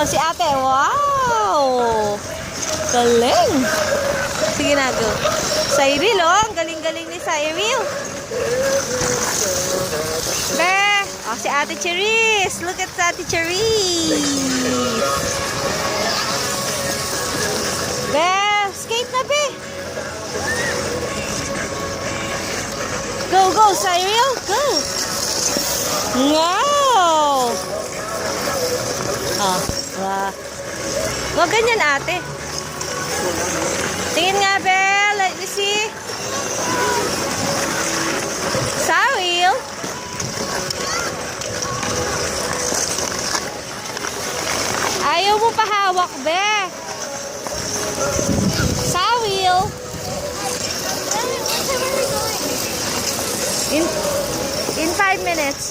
Oh, si ate. Wow! Galing! Sige na, go. Cyril, oh. Ang galing-galing ni Cyril. Be! Oh, si ate Cherise. Look at ate Cherise. Be! Skate na, be! Go, go, Cyril. Go! Wow! Oh, wow. Wag ganyan, ate. Tingin nga, Belle. Let me see. Cyril. Ayaw mo pahawak, Be. Cyril. In 5 minutes.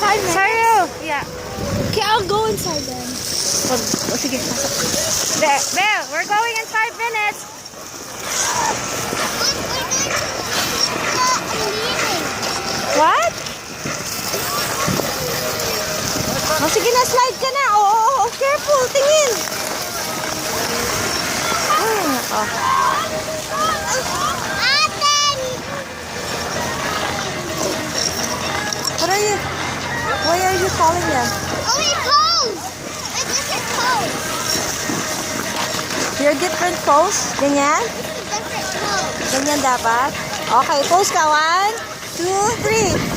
5 minutes? Cyril. Yeah. Okay, I'll go inside then. Oh, sige, pasok. Belle, we're going in 5 minutes. What? Oh, sige na, slide ka na. Oh, careful, tingin. Oh. What are you? Why are you calling them? Oh, it goes! It's different pose. Your different pose? Ganyan? This is different pose. Ganyan dapat? Okay, pose ka. 1, 2, 3.